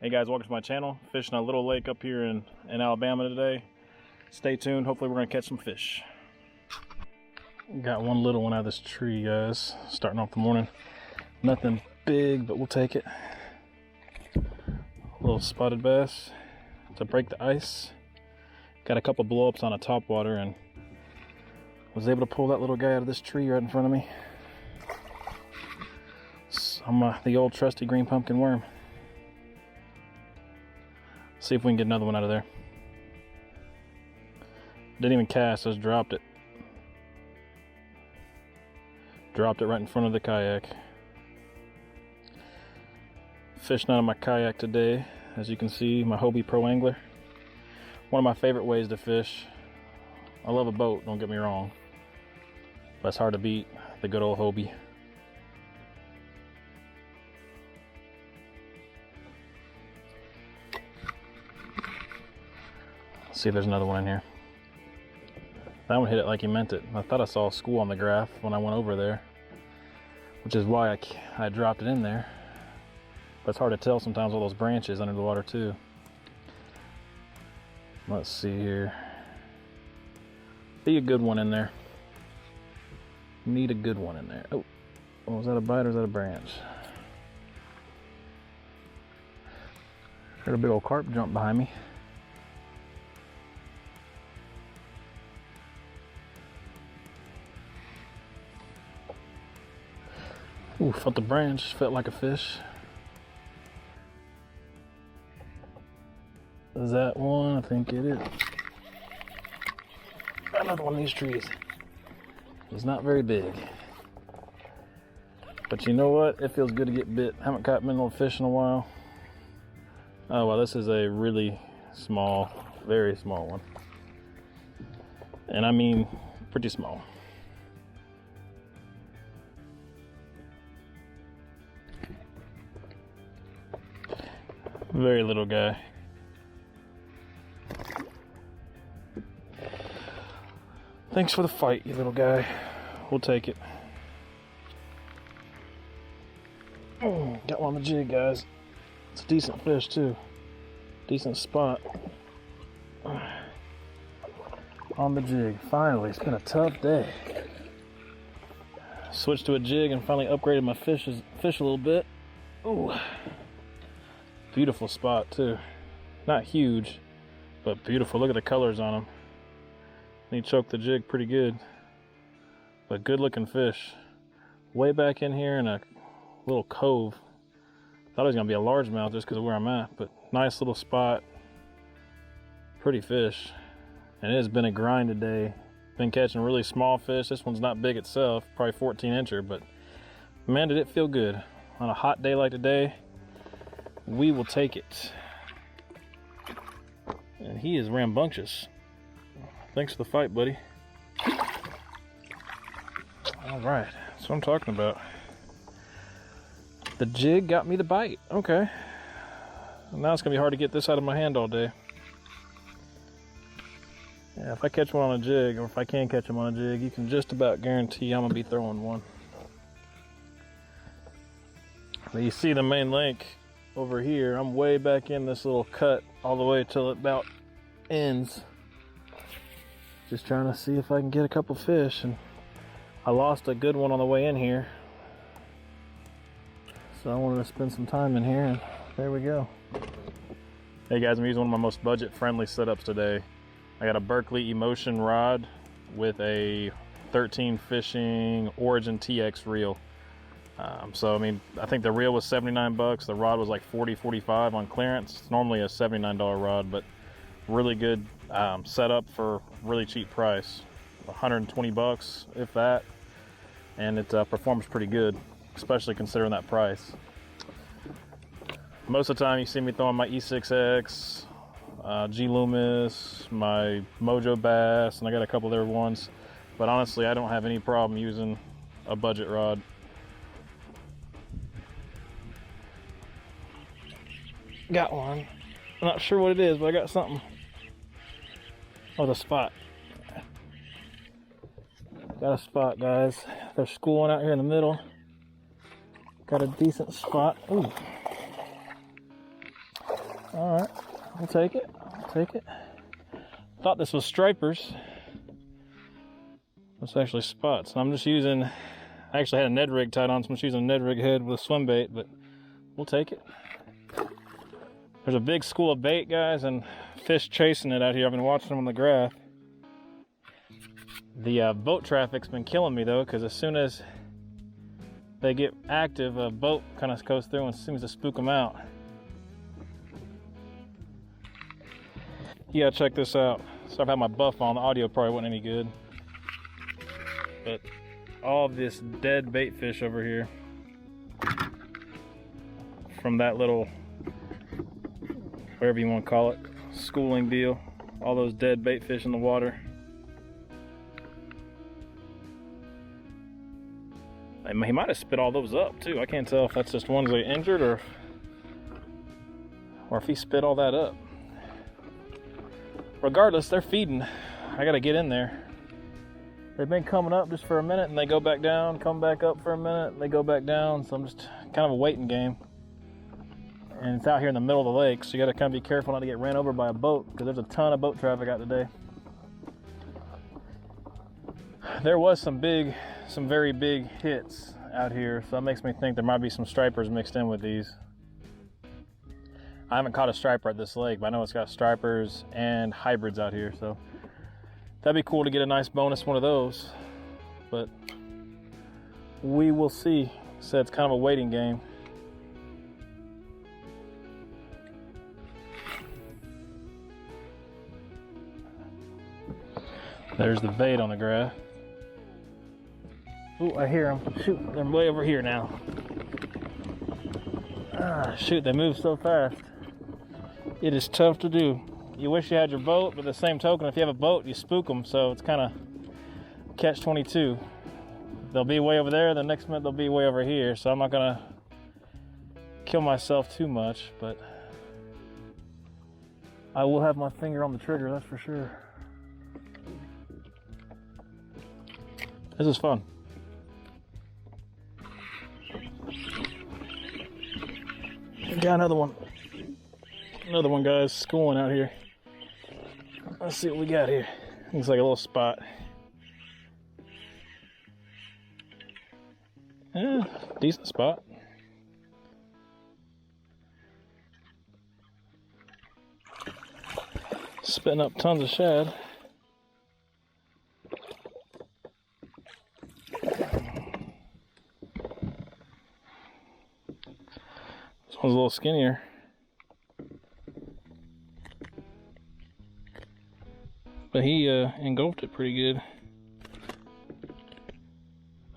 Hey guys, welcome to my channel. Fishing a little lake up here in Alabama today. Stay tuned, hopefully we're gonna catch some fish. Got one little one out of this tree, guys. Starting off the morning. Nothing big, but we'll take it. A little spotted bass to break the ice. Got a couple blow-ups on a topwater and was able to pull that little guy out of this tree right in front of me. I'm the old trusty green pumpkin worm. See if we can get another one out of there. Didn't even cast, just dropped it. Dropped it right in front of the kayak. Fishing out of my kayak today, as you can see, my Hobie Pro Angler. One of my favorite ways to fish. I love a boat, don't get me wrong. But it's hard to beat the good old Hobie. Let's see if there's another one in here. That one hit it like he meant it. I thought I saw a school on the graph when I went over there, which is why I dropped it in there. But it's hard to tell sometimes all those branches under the water too. Let's see here. Be a good one in there. Need a good one in there. Oh, was that a bite or is that a branch? Heard a big old carp jump behind me. Ooh, felt the branch, felt like a fish. Is that one? I think it is. Another one of these trees. He's not very big. But you know what? It feels good to get bit. Haven't caught minnow fish in a while. Oh well, this is a really small, very small one. And I mean, pretty small. Very little guy. Thanks for the fight, you little guy. We'll take it. Got one on the jig, guys. It's a decent fish, too. Decent spot. On the jig. Finally, it's been a tough day. Switched to a jig and finally upgraded my fish a little bit. Ooh. Beautiful spot too. Not huge, but beautiful. Look at the colors on them. He choked the jig pretty good. But good looking fish. Way back in here in a little cove. Thought it was gonna be a largemouth just because of where I'm at, but nice little spot. Pretty fish. And it has been a grind today. Been catching really small fish. This one's not big itself, probably 14-incher, but man, did it feel good. On a hot day like today, we will take it. And he is rambunctious. Thanks for the fight, buddy. All right, that's what I'm talking about. The jig got me the bite. Okay. Now it's gonna be hard to get this out of my hand all day. Yeah, if I catch one on a jig, or if I can catch him on a jig, you can just about guarantee I'm gonna be throwing one. Now you see the main lake over here. I'm way back in this little cut all the way till it about ends. Just trying to see if I can get a couple fish, and I lost a good one on the way in here. So I wanted to spend some time in here, and there we go. Hey guys, I'm using one of my most budget-friendly setups today. I got a Berkley E-motion rod with a 13 Fishing Origin TX reel. So I mean, I think the reel was 79 bucks. The rod was like 40, 45 on clearance. It's normally a $79 rod, but really good setup for really cheap price. 120 bucks, if that. And it performs pretty good, especially considering that price. Most of the time you see me throwing my E6X, G Loomis, my Mojo Bass, and I got a couple other ones. But honestly, I don't have any problem using a budget rod. Got one. I'm not sure what it is, but I got something. Oh, the spot. Got a spot, guys. They're schooling out here in the middle. Got a decent spot. Ooh. All right, I'll take it. I'll take it. Thought this was stripers. It's actually spots. I'm just using, I actually had a Ned rig tied on, so I'm just using a Ned rig head with a swim bait, but we'll take it. There's a big school of bait, guys, and fish chasing it out here. I've been watching them on the graph. The boat traffic's been killing me though, because as soon as they get active, a boat kind of goes through and seems to spook them out. Yeah, check this out. So I've had my buff on, the audio probably wasn't any good. But all of this dead bait fish over here from that little, whatever you want to call it, schooling deal, all those dead bait fish in the water. He might have spit all those up too. I can't tell if that's just ones they injured or if he spit all that up. Regardless, they're feeding. I gotta get in there. They've been coming up just for a minute and they go back down, come back up for a minute, and they go back down. So I'm just kind of a waiting game. And it's out here in the middle of the lake, so you gotta kind of be careful not to get ran over by a boat, because there's a ton of boat traffic out today. There was some very big hits out here, so that makes me think there might be some stripers mixed in with these. I haven't caught a striper at this lake, but I know it's got stripers and hybrids out here, so that'd be cool to get a nice bonus one of those. But we will see. So it's kind of a waiting game. There's the bait on the graph. Ooh, I hear them. Shoot, they're way over here now. Ah, shoot, they move so fast. It is tough to do. You wish you had your boat, but the same token, if you have a boat, you spook them, so it's kind of catch-22. They'll be way over there, the next minute they'll be way over here, so I'm not gonna kill myself too much, but I will have my finger on the trigger, that's for sure. This is fun. Got another one. Another one, guys, schooling out here. Let's see what we got here. Looks like a little spot. Yeah, decent spot. Spitting up tons of shad. This one's a little skinnier. But he engulfed it pretty good.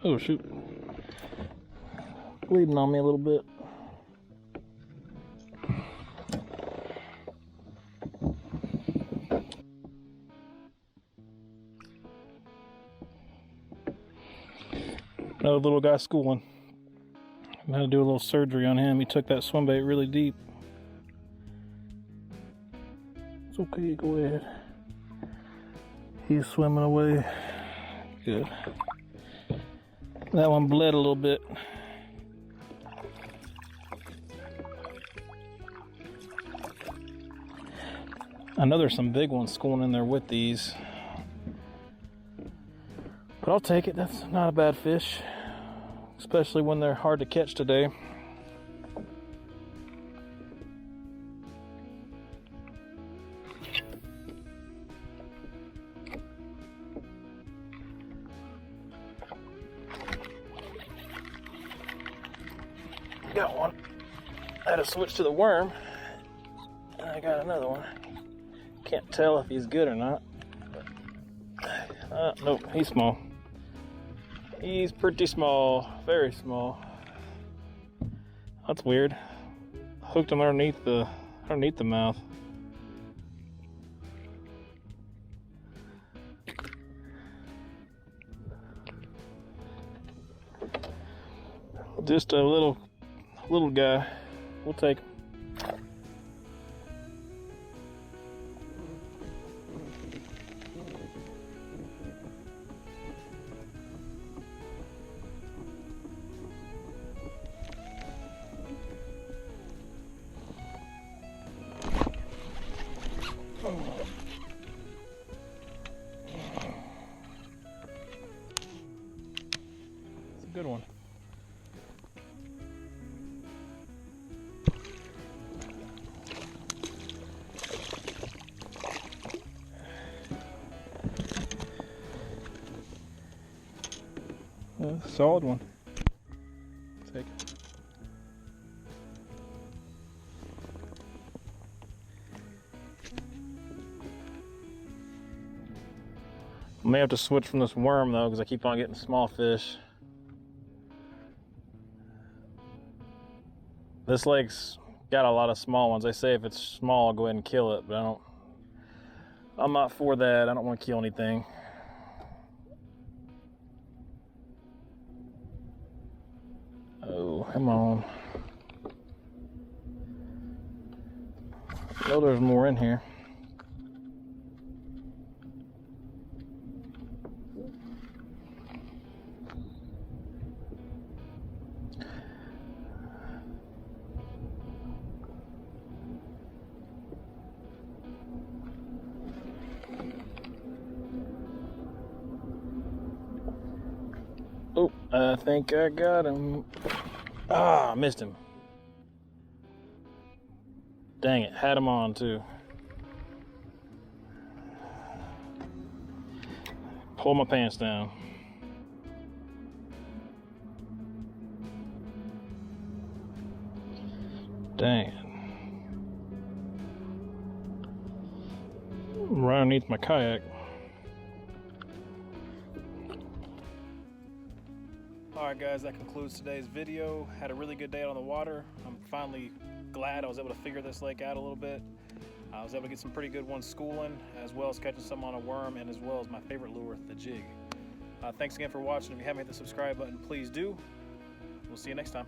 Oh shoot. Bleeding on me a little bit. Another little guy schooling. I'm gonna do a little surgery on him. He took that swim bait really deep. It's okay, go ahead. He's swimming away. Good. That one bled a little bit. I know there's some big ones schooling in there with these. But I'll take it. That's not a bad fish. Especially when they're hard to catch today. Got one. I had to switch to the worm. And I got another one. Can't tell if he's good or not. Nope, he's small. He's pretty small, very small. That's weird. Hooked him underneath the mouth. Just a little guy. We'll take him. Solid one. Take it. I may have to switch from this worm though, because I keep on getting small fish. This lake's got a lot of small ones. They say if it's small, I'll go ahead and kill it, but I'm not for that. I don't want to kill anything. Oh, come on. I know there's more in here. Oh, I think I got him. Ah, I missed him. Dang it, had him on too. Pull my pants down. Dang it. Right underneath my kayak. Alright guys, that concludes today's video. Had a really good day on the water. I'm finally glad I was able to figure this lake out a little bit. I was able to get some pretty good ones schooling, as well as catching some on a worm, and as well as my favorite lure, the jig. Thanks again for watching. If you haven't hit the subscribe button, please do. We'll see you next time.